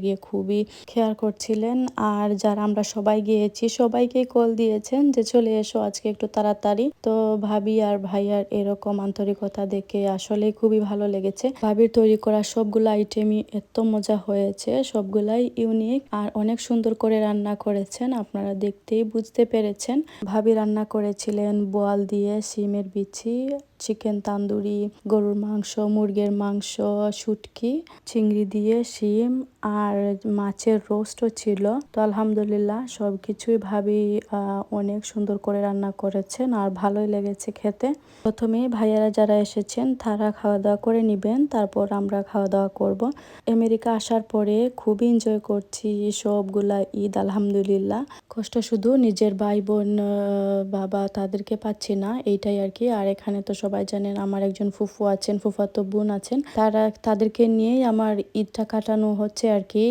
গিয়ে খুবই কেয়ার করছিলেন। আর যারা আমরা সবাই গিয়েছি সবাইকেই কল দিয়েছেন যে চলে এসো আজকে একটু তাড়াতাড়ি। তো ভাবি আর ভাইয়ার এরকম আন্তরিকতা দেখে আসলেই খুবই ভালো লেগেছে। ভাবির তৈরি করা সবগুলো আইটেমই এত মজা হয়েছে, সবগুলাই ইউনিক আর অনেক সুন্দর করে রান্না করেছেন, আপনারা দেখতেই বুঝতে পেরেছেন। ভাবি রান্না করেছিলেন বোয়াল দিয়ে শিমের বিচি, চিকেন তান্দুরি, গরুর মাংস, মুরগির মাংস, শুটকি, চিংড়ি দিয়ে শিম আর মাছের রোস্টও ছিল। তো আলহামদুলিল্লাহ সবকিছুই ভাবি অনেক সুন্দর করে রান্না করেছেন আর ভালোই লেগেছে খেতে। প্রথমেই ভাইয়ারা যারা এসেছেন তারা খাওয়া দাওয়া করে নিবেন, তারপর আমরা খাওয়া দাওয়া করব। আমেরিকা আসার পরে খুবই এনজয় করছি সবগুলা ঈদ আলহামদুলিল্লাহ। কষ্ট শুধু নিজের ভাই বোন বাবা তাদেরকে পাচ্ছি না, এইটাই আর কি। আর এখানে তো সবাই জানেন আমার একজন ফুফু আছেন, ফুফাতো বোন আছেন, তাদেরকে নিয়েই আমার ঈদটা কাটানো হচ্ছে আর কি।